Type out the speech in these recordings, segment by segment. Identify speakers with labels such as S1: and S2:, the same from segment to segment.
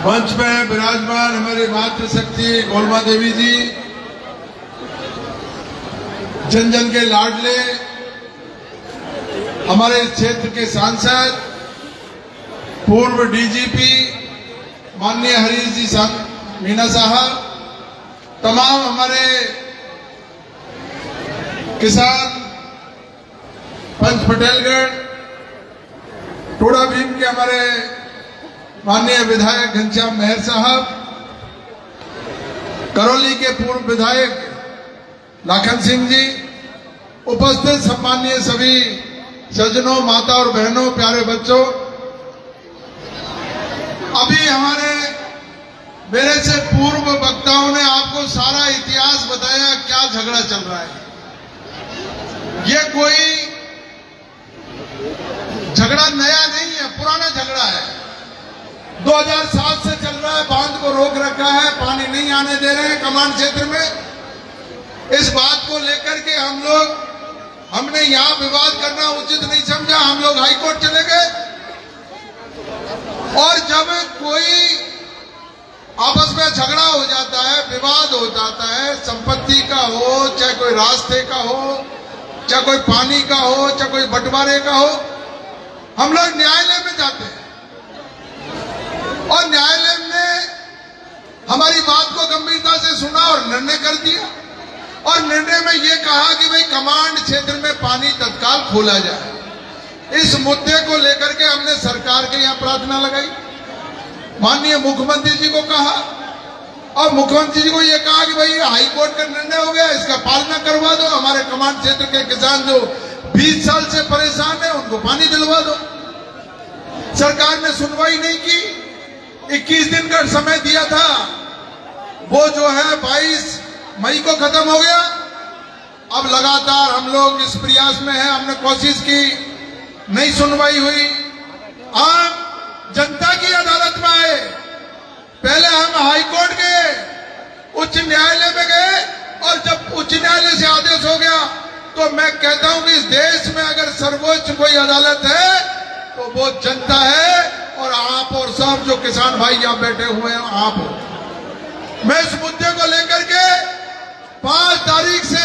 S1: मंच में विराजमान हमारी मातृशक्ति गोलमा देवी जी, जन जन के लाडले हमारे इस क्षेत्र के सांसद, पूर्व डीजीपी माननीय हरीश जी मीना साहब, तमाम हमारे किसान पंच पटेलगढ़ टोडा भीम के हमारे माननीय विधायक घनश्याम मेहर साहब, करौली के पूर्व विधायक लाखन सिंह जी, उपस्थित सम्माननीय सभी सज्जनों, माता और बहनों, प्यारे बच्चों, अभी मेरे से पूर्व वक्ताओं ने आपको सारा इतिहास बताया, क्या झगड़ा चल रहा है। ये कोई झगड़ा नया नहीं है, पुराना झगड़ा है। 2007 से चल रहा है, बांध को रोक रखा है, पानी नहीं आने दे रहे हैं कमांड क्षेत्र में। इस बात को लेकर के हमने यहां विवाद करना उचित नहीं समझा, हम लोग हाईकोर्ट चले गए। और जब कोई आपस में झगड़ा हो जाता है, विवाद हो जाता है, संपत्ति का हो, चाहे कोई रास्ते का हो, चाहे कोई पानी का हो, चाहे कोई बंटवारे का हो, हम लोग न्यायालय में जाते हैं। और न्यायालय ने हमारी बात को गंभीरता से सुना और निर्णय कर दिया। और निर्णय में यह कहा कि भाई कमांड क्षेत्र में पानी तत्काल खोला जाए। इस मुद्दे को लेकर के हमने सरकार के यहां प्रार्थना लगाई, माननीय मुख्यमंत्री जी को कहा, और मुख्यमंत्री जी को यह कहा कि भाई हाई कोर्ट का निर्णय हो गया, इसका पालना करवा दो। हमारे कमांड क्षेत्र के किसान जो 20 साल से परेशान है, उनको पानी दिलवा दो। सरकार ने सुनवाई नहीं की। 21 दिन का समय दिया था, वो जो है 22 मई को खत्म हो गया। अब लगातार हम लोग इस प्रयास में हैं, हमने कोशिश की, नहीं सुनवाई हुई। हम जनता की अदालत में आए, पहले हम हाई कोर्ट गए, उच्च न्यायालय में गए, और जब उच्च न्यायालय से आदेश हो गया तो मैं कहता हूं कि इस देश में अगर सर्वोच्च कोई अदालत है तो वो जनता है, और आप और सब जो किसान भाई यहां बैठे हुए हैं आप हो। मैं इस मुद्दे को लेकर के 5 तारीख से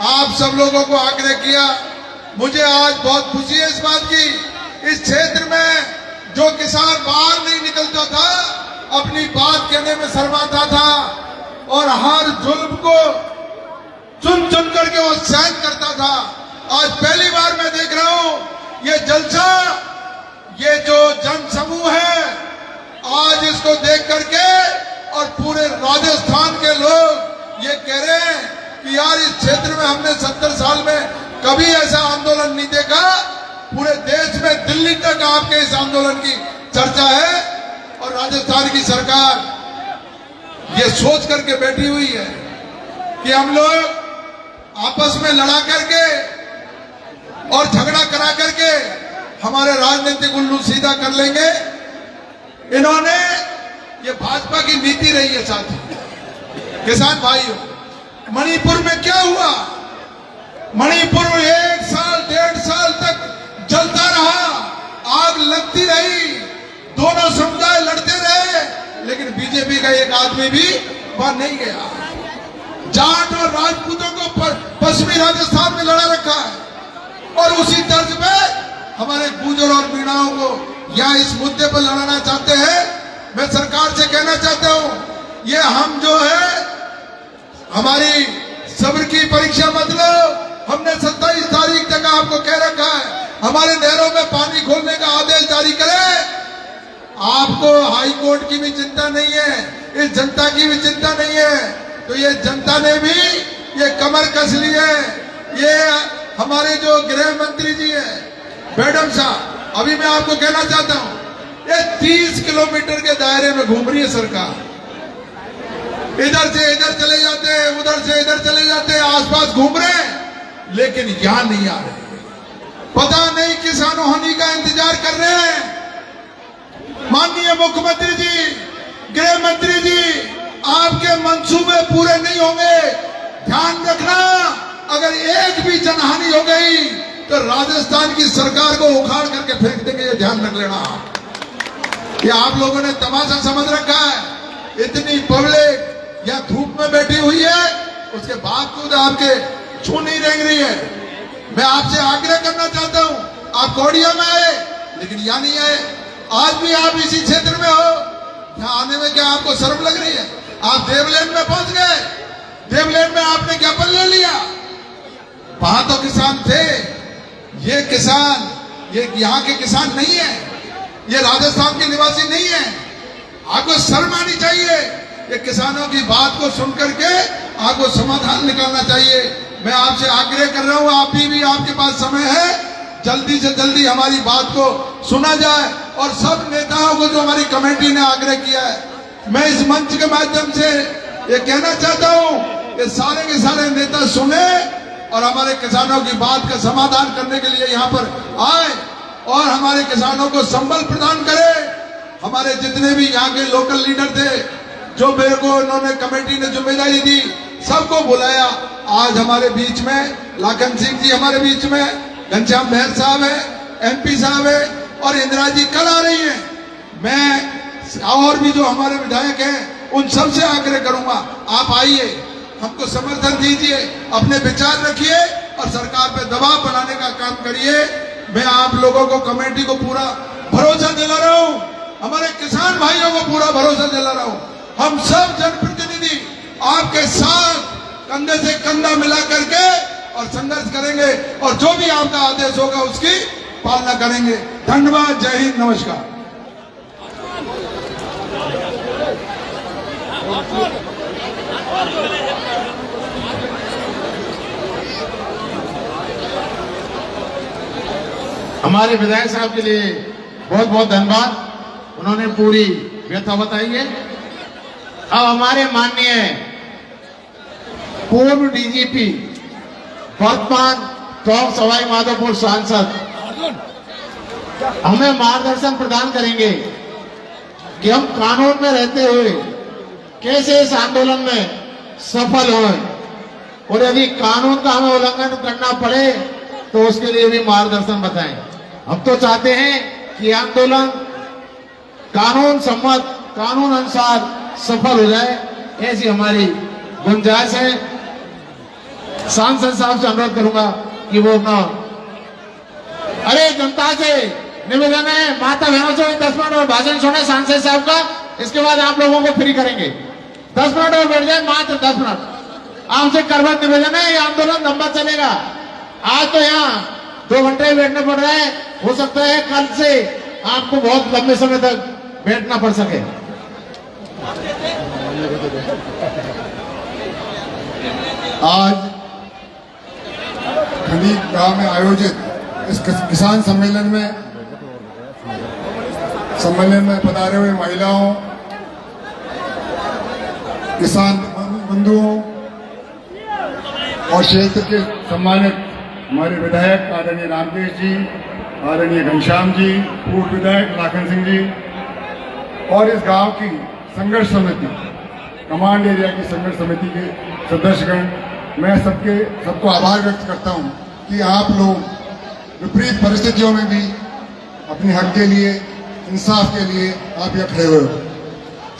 S1: आप सब लोगों को आग्रह किया। मुझे आज बहुत खुशी है इस बात की, इस क्षेत्र में जो किसान बाहर नहीं निकलता था, अपनी बात कहने में शर्माता था और हर जुल्म को चुन चुन करके वो सहन करता था, आज पहली बार मैं देख रहा हूं ये जलसा, ये जो जन समूह है, आज इसको देख करके और पूरे राजस्थान के लोग ये कह रहे हैं कि यार इस क्षेत्र में हमने 70 साल में कभी ऐसा आंदोलन नहीं देखा। पूरे देश में दिल्ली तक आपके इस आंदोलन की चर्चा है, और राजस्थान की सरकार ये सोच करके बैठी हुई है कि हम लोग आपस में लड़ा करके और झगड़ा करा करके हमारे राजनीतिक उल्लू सीधा कर लेंगे। इन्होंने, ये भाजपा की नीति रही है साथी। किसान भाइयों, मणिपुर में क्या हुआ? मणिपुर 1 साल 1.5 साल तक जलता रहा, आग लगती रही, दोनों समुदाय लड़ते रहे, लेकिन बीजेपी का एक आदमी भी वहां नहीं गया। जाट और राजपूतों को पश्चिमी राजस्थान में लड़ा रखा है, और उसी तर्ज पे हमारे गुर्जर और मीणाओं को यहां इस मुद्दे पर लड़ाना चाहते हैं। मैं सरकार से कहना चाहता हूं, ये हम जो है हमारी सब्र की परीक्षा मत लो। हमने 27 तारीख तक आपको कह रखा है, हमारे नहरों में पानी खोलने का आदेश जारी करें। आपको हाई कोर्ट की भी चिंता नहीं है, इस जनता की भी चिंता नहीं है, तो ये जनता ने भी ये कमर कस ली है। ये हमारे जो गृह मंत्री जी हैं मैडम साहब, अभी मैं आपको कहना चाहता हूं, ये 30 किलोमीटर के दायरे में घूम रही है सरकार। इधर से इधर चले जाते हैं, उधर से इधर चले जाते हैं, आसपास घूम रहे हैं, लेकिन यहां नहीं आ रहे। पता नहीं किस अनहोनी का इंतजार कर रहे हैं। माननीय मुख्यमंत्री जी, गृह मंत्री जी, आपके मंसूबे पूरे नहीं होंगे। ध्यान रखना, अगर एक भी जनहानि हो गई तो राजस्थान की सरकार को उखाड़ करके फेंक देंगे, ये ध्यान रख लेना। कि आप लोगों ने तमाशा समझ रखा है। इतनी पब्लिक यहाँ धूप में बैठी हुई है, उसके बावजूद आपके छू नहीं रेंग रही है। मैं आपसे आग्रह करना चाहता हूं, आप कौड़िया में आए लेकिन यहाँ नहीं आए। आज भी आप इसी क्षेत्र में हो, यहाँ आने में क्या आपको शर्म लग रही है? आप देवलैंड में पहुंच गए, देवलैंड में आपने ज्ञापन ले लिया। वहां तो किसान थे, ये किसान ये यहाँ के किसान नहीं है, ये राजस्थान के निवासी नहीं है। आपको शर्म आनी चाहिए। ये किसानों की बात को सुन करके आपको समाधान निकालना चाहिए। मैं आपसे आग्रह कर रहा हूं, आप भी आपके पास समय है, जल्दी से जल्दी हमारी बात को सुना जाए। और सब नेताओं को जो हमारी कमेटी ने आग्रह किया है, मैं इस मंच के माध्यम से ये कहना चाहता हूं, ये सारे के सारे नेता सुने और हमारे किसानों की बात का समाधान करने के लिए यहाँ पर आए और हमारे किसानों को संबल प्रदान करे। हमारे जितने भी यहाँ के लोकल लीडर थे, जो मेरे को उन्होंने कमेटी ने जिम्मेदारी दी, सबको बुलाया। आज हमारे बीच में लाखन सिंह जी हमारे बीच में, घनश्याम बहर साहब है, MP साहब है और इंदिरा जी कल आ रही हैं। मैं और भी जो हमारे विधायक हैं उन सबसे आग्रह करूंगा, आप आइए, हमको समर्थन दीजिए, अपने विचार रखिए और सरकार पे दबाव बनाने का काम करिए। मैं आप लोगों को, कमेटी को पूरा भरोसा दिला रहा हूं, हमारे किसान भाइयों को पूरा भरोसा दिला रहा हूं। हम सब जनप्रतिनिधि आपके साथ कंधे से कंधा मिला करके और संघर्ष करेंगे और जो भी आपका आदेश होगा उसकी पालना करेंगे। धन्यवाद, जय हिंद, नमस्कार।
S2: हमारे विधायक साहब के लिए बहुत बहुत धन्यवाद, उन्होंने पूरी व्यथा बताई है। अब हमारे माननीय पूर्व DGP वर्तमान टोंक सवाई माधोपुर सांसद हमें मार्गदर्शन प्रदान करेंगे कि हम कानून में रहते हुए कैसे इस आंदोलन में सफल हों और यदि कानून का हमें उल्लंघन करना पड़े तो उसके लिए भी मार्गदर्शन बताएं। हम तो चाहते हैं कि आंदोलन कानून सम्मत, कानून अनुसार सफल हो जाए, ऐसी हमारी गुंजाइश है। सांसद साहब से अनुरोध करूंगा कि वो अपना, अरे जनता से निवेदन है, माता बहनों से 10 मिनट और भाषण सुने सांसद साहब का, इसके बाद आप लोगों को फ्री करेंगे। 10 मिनट और बैठ जाए, मात्र 10 मिनट। आपसे करबद्ध निवेदन है, ये आंदोलन लंबा चलेगा। आज तो यहाँ 2 घंटे बैठना पड़ रहा है, हो सकता है कल से आपको बहुत लंबे समय तक बैठना पड़ सके।
S3: आज खंडी गांव में आयोजित इस किसान सम्मेलन में पधारे हुए महिलाओं, किसान बंधुओं और क्षेत्र के सम्मानित हमारे विधायक आदरणीय रामकेश जी, आदरणीय घनश्याम जी, पूर्व विधायक लाखन सिंह जी और इस गांव की संघर्ष समिति, कमांड एरिया की संघर्ष समिति के सदस्यगण, मैं सबको आभार व्यक्त करता हूं कि आप लोग विपरीत परिस्थितियों में भी अपने हक के लिए, इंसाफ के लिए आप यहाँ खड़े हुए हो,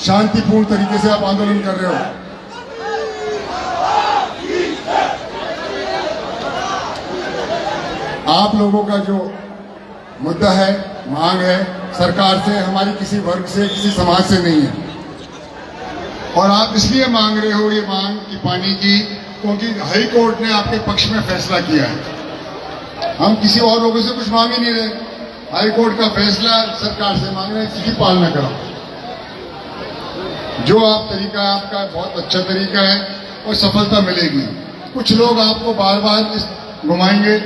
S3: शांतिपूर्ण तरीके से आप आंदोलन कर रहे हो। आप लोगों का जो मुद्दा है, मांग है, सरकार से, हमारी किसी वर्ग से, किसी समाज से नहीं है। और आप इसलिए मांग रहे हो ये मांग कि पानी की, क्योंकि हाई कोर्ट ने आपके पक्ष में फैसला किया है। हम किसी और लोगों से कुछ मांग ही नहीं रहे, हाई कोर्ट का फैसला सरकार से मांग रहे हैं, इसकी पालना करो। जो आप तरीका, आपका बहुत अच्छा तरीका है और सफलता मिलेगी। कुछ लोग आपको बार बार घुमाएंगे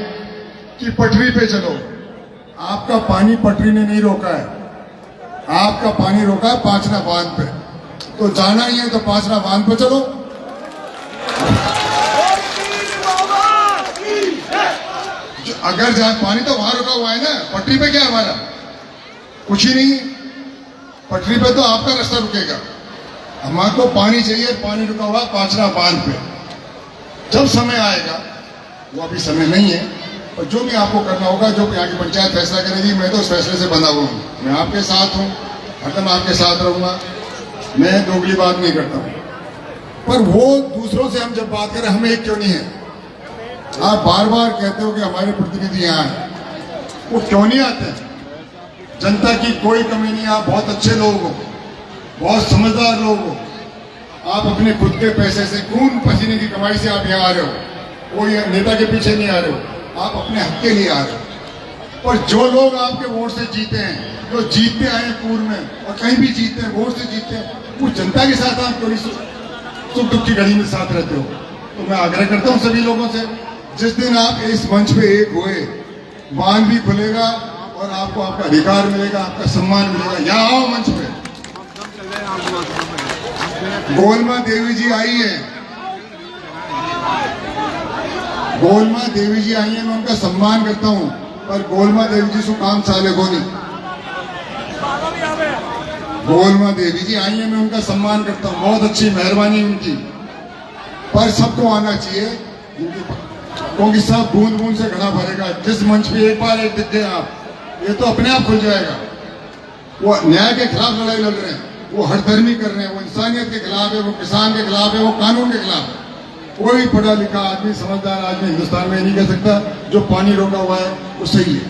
S3: कि पटरी पे चलो। आपका पानी पटरी ने नहीं रोका है, आपका पानी रोका है पांचना बांध पे। तो जाना ही है तो पांचना बांध पे चलो। अगर जाए पानी तो वहां रुका हुआ है ना, पटरी पे क्या है हमारा? कुछ ही नहीं। पटरी पे तो आपका रास्ता रुकेगा, हमारे पानी चाहिए, पानी रुका हुआ पांचना बांध पे। जब समय आएगा, वो अभी समय नहीं है, और जो भी आपको करना होगा, जो यहाँ की पंचायत फैसला करेगी, मैं तो उस फैसले से बंधा हुआ हूँ, मैं आपके साथ हूँ। हरदम आपके साथ रहूंगा, मैं दोगली बात नहीं करता हूँ। पर वो दूसरों से हम जब बात करें, हम एक क्यों नहीं है? आप बार बार कहते हो कि हमारे प्रतिनिधि यहाँ हैं, वो क्यों नहीं आते हैं? जनता की कोई कमी नहीं, आप बहुत अच्छे लोग हो, बहुत समझदार लोग हो, आप अपने खुद के पैसे से, खून पसीने की कमाई से आप यहाँ आ रहे हो, कोई नेता के पीछे नहीं आ रहे हो, आप अपने हक के लिए आ रहे हो। पर जो लोग आपके वोट से जीते हैं, जो जीतते आए हैं पूर्व में और कहीं भी जीतते हैं, वोट से जीतते हैं, वो जनता के साथ आप थोड़ी सुख दुख की घड़ी में साथ रहते हो। तो मैं आग्रह करता हूँ सभी लोगों से, जिस दिन आप इस मंच पे एक हुए, बांध भी खुलेगा और आपको आपका अधिकार मिलेगा, आपका सम्मान मिलेगा। यहाँ आओ मंच पे। गोलमा देवी जी आई है, गोलमा देवी जी आई है, मैं उनका सम्मान करता हूँ, पर गोलमा देवी जी से काम साले को नहीं। गोलमा देवी जी आई है, मैं उनका सम्मान करता हूँ, बहुत अच्छी मेहरबानी उनकी, पर सबको आना चाहिए, क्योंकि सब बूंद बूंद से घड़ा भरेगा। जिस मंच पे एक बार एक दिख गए आप, ये तो अपने आप खुल जाएगा। वो न्याय के खिलाफ लड़ाई लड़ रहे हैं, वो हरधर्मी कर रहे हैं, वो इंसानियत के खिलाफ है, वो किसान के खिलाफ है, वो कानून के खिलाफ है। कोई पढ़ा लिखा आदमी, समझदार आदमी हिंदुस्तान में नहीं कह सकता जो पानी रोका हुआ है वो सही है।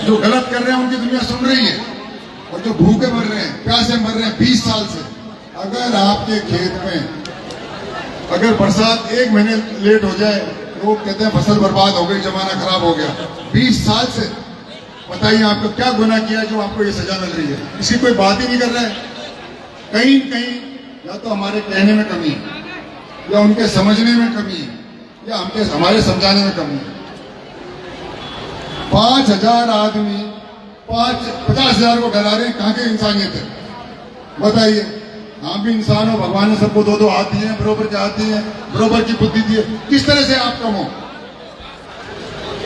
S3: जो गलत कर रहे हैं उनकी दुनिया सुन रही है, और जो भूखे मर रहे हैं, प्यासे मर रहे हैं 20 साल से, अगर आपके खेत में अगर बरसात 1 महीने लेट हो जाए, लोग कहते हैं फसल बर्बाद हो गई, जमाना खराब हो गया। 20 साल से बताइए आपको क्या गुनाह किया जो आपको ये सजा मिल रही है? इसकी कोई बात ही नहीं कर रहा है। कहीं कहीं या तो हमारे कहने में कमी है, या उनके समझने में कमी है, या हमारे समझाने में कमी है। 5000 आदमी 50,000 को डरा रहे हैं, कहाँ की इंसानियत है? बताइए। आप भी इंसान हो, भगवान ने सबको 2-2 हाथ दिए हैं, बरोबर के हाथ दिए हैं, बरोबर की बुद्धि दी है। किस तरह से आप कम हो?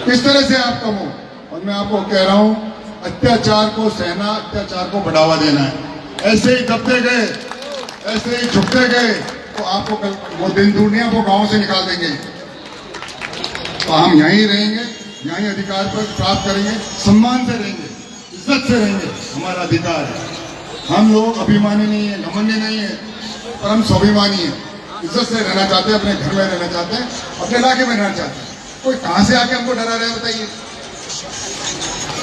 S3: किस तरह से आप कम हो? और मैं आपको कह रहा हूं, अत्याचार को सहना, अत्याचार को बढ़ावा देना है। ऐसे ही दबते गए, ऐसे ही झुकते गए, तो आपको कल वो दिन दूर नहीं, आपको गांव से निकाल देंगे। तो हम यहीं रहेंगे, यहीं अधिकार पर प्राप्त करेंगे, सम्मान से रहेंगे, इज्जत से रहेंगे, हमारा अधिकार है। हम लोग अभिमानी नहीं है, घमंडी नहीं है, पर हम स्वाभिमानी है। इज्जत से रहना चाहते हैं, अपने घर में रहना चाहते हैं, अपने इलाके में रहना चाहते हैं। कोई कहां से आके हमको डरा रहे हैं बताइए?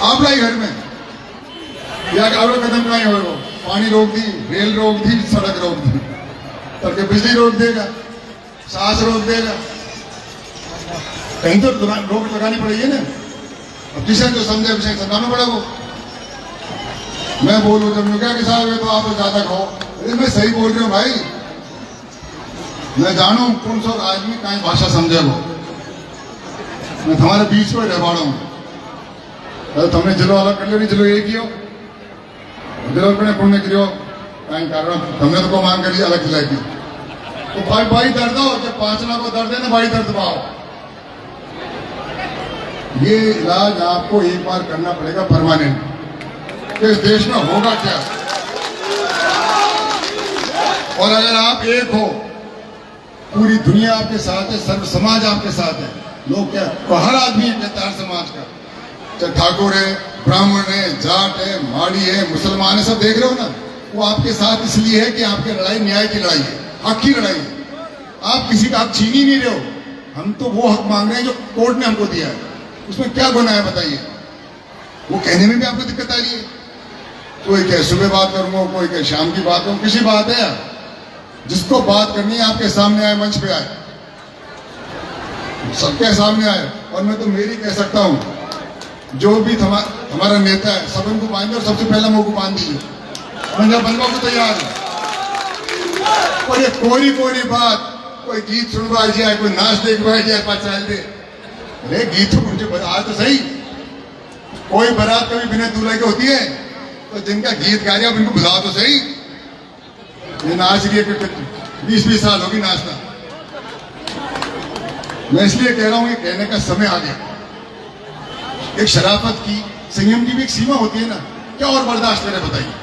S3: आप लाई घर में या आप कदम कहाँ हो, पानी रोक दी, रेल रोक दी, सड़क रोक दी, तब बिजली रोक देगा, सांस रोक देगा, कहीं तो रोक लगानी पड़ेगी ना। अब जिसे जो समझे विषय समझाना पड़ेगा। वो मैं बोलूं जब क्या कि साहब तो आप ज्यादा खाओ, अरे मैं सही बोल रही हूँ भाई, मैं जानू कौन सा आदमी कहीं भाषा समझे वो, मैं तुम्हारे बीच में रह पाड़ा हूँ। तुमने जिलो अलग कर लो, नहीं जिलो एक ही हो, जिलो अपने पुण्य करियो, कहीं कारण तुमने तो को मांग करी अलग खिलाई। तो भाई भाई दर्द हो, जब 5 लाख को दर्द है ना, भाई दर्द पाओ। ये इलाज आपको एक बार करना पड़ेगा परमानेंट। इस देश में होगा क्या? और अगर आप एक हो, पूरी दुनिया आपके साथ है, सर्व समाज आपके साथ है। लोग क्या तो हर आदमी कहता है, हर समाज का, चाहे ठाकुर है, ब्राह्मण है, जाट है, माड़ी है, मुसलमान है, सब देख रहे हो ना, वो आपके साथ इसलिए है कि आपकी लड़ाई न्याय की लड़ाई है, हक की लड़ाई है। आप किसी का हक छीन ही नहीं रहे हो। हम तो वो हक मांग रहे हैं जो कोर्ट ने हमको दिया है। उसमें क्या गुनाह है बताइए? वो कहने में भी आपको दिक्कत आ रही है। कोई कहे सुबह बात करूंगा, कोई कहे शाम की बात करूंगा, किसी बात है? जिसको बात करनी है आपके सामने आए, मंच पे आए, सबके सामने आए। और मैं तो मेरी कह सकता हूं, जो भी हमारा नेता है, सब उनको बांधे और सबसे पहला मुंह को बांध दीजिए, मैं बनवा को तैयार है। और ये कोरी बात, कोई गीत सुनवा जाए, कोई नाच देखवा जाए, पचाल दे, अरे गीत तो मुझे आज तो सही। कोई बारात कभी बिना दूल्हे के होती है, तो जिनका गीत गा रहे उनको बुलाओ तो सही। ये नाच रही है, 20-20 साल होगी नाचना। मैं इसलिए कह रहा हूं, ये कहने का समय आ गया। एक शराफत की, संयम की भी एक सीमा होती है ना। क्या और बर्दाश्त करें बताइए?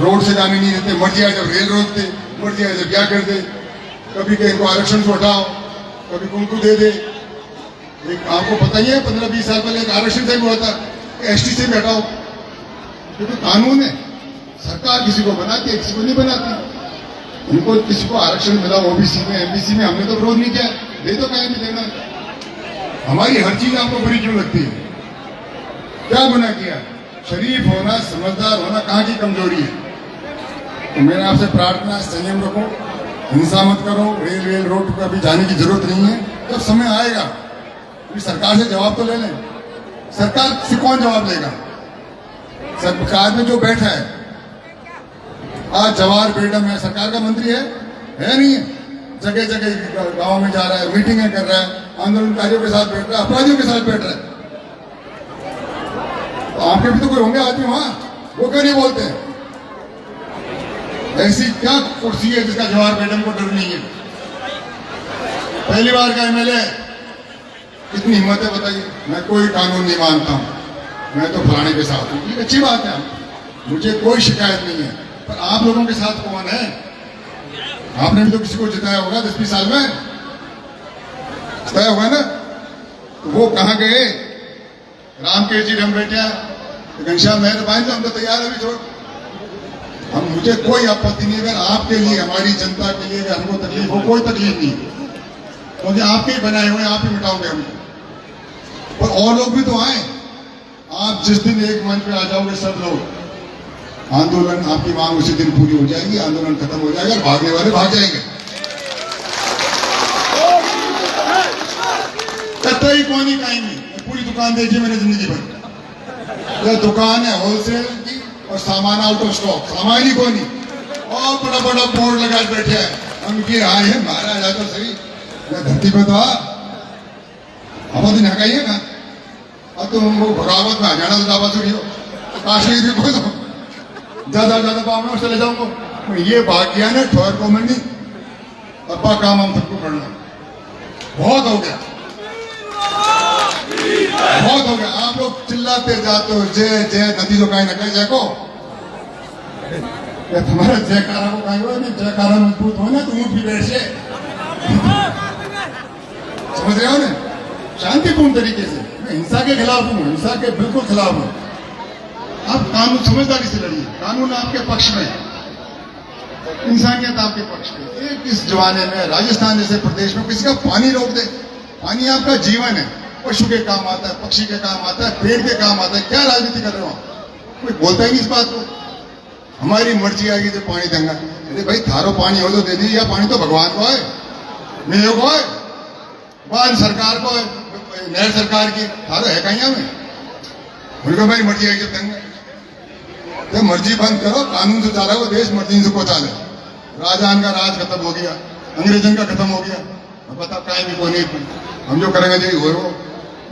S3: रोड से जाने नहीं देते, मर जाए जब रेल रोक दे, मर जाए जब क्या कर दे, कभी कहीं को आरक्षण को हटाओ, कभी उनको दे दे। एक आपको पता ही है 15-20 साल पहले एक आरक्षण से भी हुआ था, एसटी से भी हटाओ। क्योंकि कानून है, सरकार किसी को बनाती है, किसी को नहीं बनाती। उनको किसी को आरक्षण मिला ओबीसी में, एमबीसी में, हमने तो विरोध नहीं किया, दे दो कहीं भी देना। हमारी हर चीज आपको बुरी क्यों लगती है? क्या गुनाह किया? शरीफ होना, समझदार होना कहाँ की कमजोरी है? तो मेरा आपसे प्रार्थना है, संयम रखो, हिंसा मत करो। रेल रोड पर अभी जाने की जरूरत नहीं है, जब समय आएगा सरकार से जवाब तो ले लें। सरकार से कौन जवाब लेगा? सरकार में जो बैठा है आज जवाहर बेडम है, सरकार का मंत्री है नहीं है? जगह जगह गांव में जा रहा है, मीटिंगें कर रहा है, आंदोलनकारियों के साथ बैठ रहा है, अपराधियों के साथ बैठ रहा है। तो आपके भी तो कोई होंगे आदमी वहां, वो क्यों नहीं बोलते? ऐसी क्या कुर्सी है जिसका जवाहर बेगम को डर नहीं है? पहली बार का एमएलए, कितनी हिम्मत है बताइए। मैं कोई कानून नहीं मानता हूं, मैं तो फलाने के साथ हूं। ये अच्छी बात है, मुझे कोई शिकायत नहीं है, पर आप लोगों के साथ कौन है? आपने भी तो किसी को जिताया होगा 10-20 साल में, जिताया होगा ना? तो वो कहां गए? रामकेश जी हम बैठे, घनश्याम मेहरबान से हम तो तैयार अभी छोड़। हम, मुझे कोई आपत्ति नहीं, अगर आपके लिए, हमारी जनता के लिए अगर हमको तकलीफ हो, कोई तकलीफ नहीं, क्योंकि आपके ही बनाए हुए, आप ही मिटाओगे हमको। और लोग भी तो आए। आप जिस दिन एक मंच पे आ जाओगे सब लोग, आंदोलन, आपकी मांग उसी दिन पूरी हो जाएगी, आंदोलन खत्म हो जाएगा, भागने वाले भाग जाएंगे। कतई कौन ही खाएंगे। पूरी दुकान देखी मैंने जिंदगी भर, यह दुकान है होलसेल की और सामान आउट ऑफ स्टॉक, सामान ही कोई नहीं। और बड़ा बड़ा बोर्ड लगा बैठे हैं, हम ये आए हैं महाराज आ तो सही, धरती पे तो हम दिन हकाइए ना। अब तुम वो भगावत में आ जाना तो दावा चुकी हो, काशी भी बोल दो, ज्यादा पाव में चले जाऊंगा। ये भाग गया ना, ठोर को मैं नहीं, अब्बा काम हम सबको करना, बहुत हो गया, बहुत हो गया। आप लोग चिल्लाते जाते हो जय जय, नतीजों का न कहे जय को, तुम्हारा जयकारा को कहीं हो नहीं, जयकारा मजबूत हो ना तो ऊंट भी बैठ से, समझ रहे हो ना? शांतिपूर्ण तरीके से, मैं हिंसा के खिलाफ हूं, हिंसा के बिल्कुल खिलाफ हूं। आप कानून समझदारी से लड़िए, कानून आपके पक्ष में, इंसानियत आपके पक्ष में। इस जमाने में राजस्थान जैसे प्रदेश में किसी का पानी रोक दे, पानी आपका जीवन है, पशु के काम आता है, पक्षी के काम आता है, पेड़ के काम आता है। क्या राजनीति कर रहे हो? कोई बोलता ही नहीं इस बात को। हमारी मर्जी आएगी तो पानी देंगे। अरे भाई, थारो पानी हो तो दे दीजिए, पानी तो भगवान को है, मेरे को है, बाल सरकार को है, नहर सरकार की, थारो है कहीं में? उनको भाई मर्जी आएगी तो देंगे। जब मर्जी बंद करो, कानून से चला वो देश, मर्जी से को चाले। राजान का राज खत्म हो गया, अंग्रेजन का खत्म हो गया, अब बताओ कहीं भी कोई नहीं। हम जो करेंगे जी वो,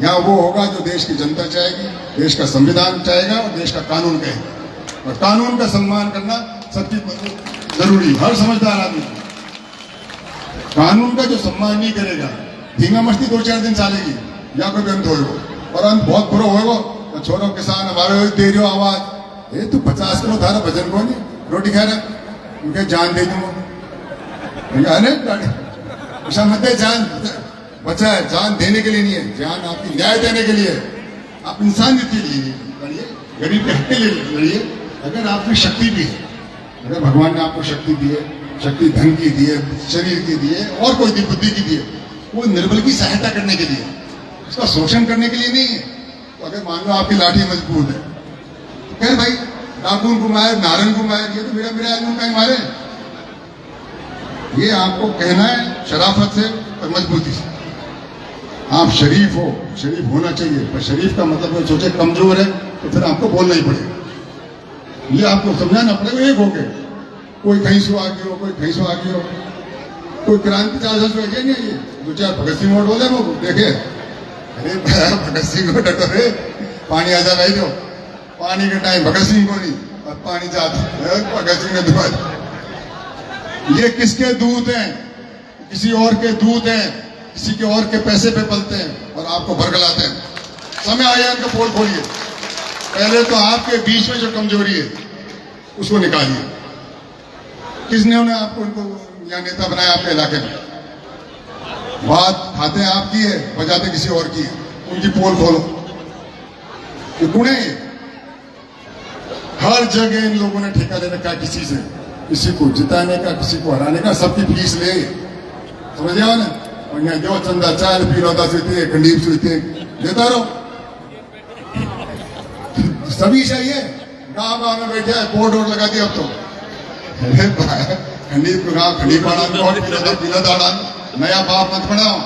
S3: यहाँ वो होगा जो देश की जनता चाहेगी, देश का संविधान चाहेगा और देश का कानून कहेगा। और कानून का सम्मान करना सबकी जरूरी, हर समझदार आदमी। कानून का जो सम्मान नहीं करेगा, धींगा मस्ती 2-4 दिन चलेगी, या कोई अंत होगा, और अंत बहुत बुरा होगा। छोड़ो किसान हमारे दे रहे हो आवाज, ये तू 50 किलो धारा भजन को नहीं रोटी खा रहा, उनके जान दे दूंगा, मत जान बचा है, जान देने के लिए नहीं है, जान आपकी न्याय देने के लिए, आप इंसानियत के लिए लड़िए, गरीब के हक के लिए लड़िए। अगर आपकी शक्ति भी है, अगर भगवान ने आपको शक्ति दी है, शक्ति धन की दी है, शरीर की दी है, और कोई दी बुद्धि की दी है, वो निर्बल की सहायता करने के लिए, उसका शोषण करने के लिए नहीं है। तो अगर मान लो आपकी लाठी मजबूत है, तो कह भाई डाकून को मारे, नारंग को मारे, ये तो मेरा आदमी कहीं मारे। ये आपको कहना है शराफत से और मजबूती से। आप शरीफ हो, शरीफ होना चाहिए, पर शरीफ का मतलब वो सोचे कमजोर है तो फिर आपको बोलना ही पड़ेगा, ये आपको समझाना पड़ेगा। एक हो गए, कोई कहीं से आ गया हो, कोई कहीं से आ गया हो, कोई क्रांति चार्जर्स हो गया नहीं, 2-4 भगत सिंह वोट बोले वो देखे, अरे भगत सिंह को डटोरे, पानी आ जा भाई, जो पानी के टाइम भगत सिंह को नहीं, और पानी जाते भगत सिंह ने दुआ। ये किसके दूत हैं? किसी और के दूत हैं, किसी के और के पैसे पे पलते हैं और आपको भरगलाते हैं। समय आया इनका पोल खोलिए, पहले तो आपके बीच में जो कमजोरी है उसको निकालिए। किसने उन्हें आपको उनको यहाँ नेता बनाया आपके इलाके में? बात खाते हैं आपकी है, बजाते किसी और की है, उनकी पोल खोलो। ये कुणे हर जगह इन लोगों ने ठेका ले रखा है किसी से, किसी को जिताने का, किसी को हराने का, सबकी फीस ले, समझ गया ना। और यहाँ जो चंदा चाल पीरौदा से खंडीप से देता रहो, सभी चाहिए। गांव गांव में बैठे हैं, बोर्ड वोर्ड लगा दिया अब तो, खंडीप को गाँव खंडीप आना, पीला दाड़ा, नया बाप मत बनाओ,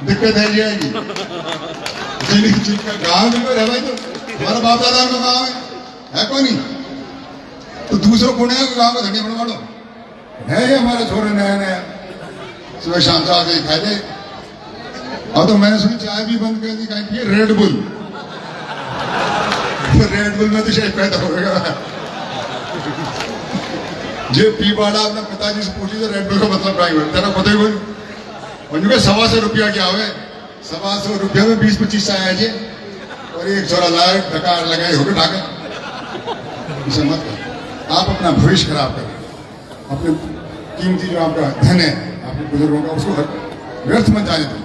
S3: दिक्कत है जाएगी। गाँव में रह भाई, तो हमारा बाप दादा का गाँव है कोई नहीं, तो दूसरों को नया गाँव का धनी बनवा लो। है ये हमारे छोरे नया नया, सुबह शाम से आके खाए थे। अब तो मैंने सुनी चाय भी बंद कर दी, कहीं रेड बुल, तो रेड बुल में तो शायद पैदा होगा। जे पी बाड़ा अपने पिताजी से पूछी तो रेड बुल का मतलब क्या है, तेरा पता ही कोई। उनके 125 रुपया क्या हुए, 125 रुपया में 20-25 चाय है जी, और एक छोरा लाए डकार लगाए होके ढाके। इसे मत कर, आप अपना भविष्य खराब करें, अपने कीमती जो आपका धन है आपके बुजुर्गों का, उसको व्यर्थ मत जाने दें।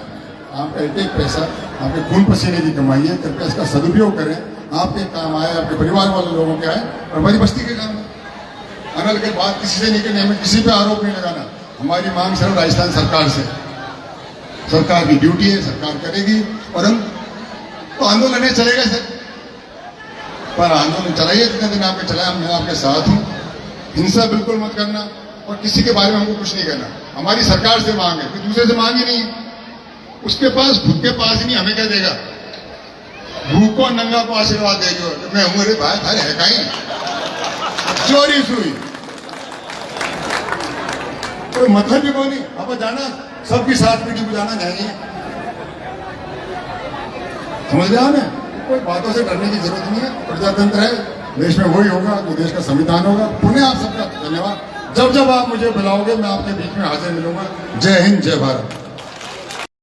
S3: आपका एक एक पैसा आपके खून पसीने की कमाई है, कृपया इसका सदुपयोग करें, आपके काम आए, आपके परिवार वाले लोगों के आए, और हमारी बस्ती के काम। अनल के बाद किसी से निकलने में किसी पे आरोप नहीं लगाना। हमारी मांग सिर्फ राजस्थान सरकार से, सरकार की ड्यूटी है, सरकार करेगी, और हम तो आंदोलन चलेगा सर, पर आंदोलन चलाइए जितने दिन आपके चलाए, मैं आपके साथ हूँ। हिंसा बिल्कुल मत करना, और किसी के बारे में हमको कुछ नहीं कहना। हमारी सरकार से मांग है, कोई दूसरे से मांग ही नहीं, उसके पास खुद के पास ही नहीं, हमें क्या देगा। भूखो नंगा को आशीर्वाद देगा, मैं हूं रे भाई, थारे है कहीं चोरी सुई, कोई मतलब भी कोई नहीं। अब जाना सबकी साथ में बुझाना चाहिए, समझ गया ना। कोई बातों से डरने की जरूरत नहीं है, प्रजातंत्र है, देश में वही होगा तो देश का संविधान होगा। पुनः आप सबका धन्यवाद। जब जब आप मुझे बुलाओगे मैं आपके बीच में हाजिर मिलूंगा। जय हिंद, जय भारत।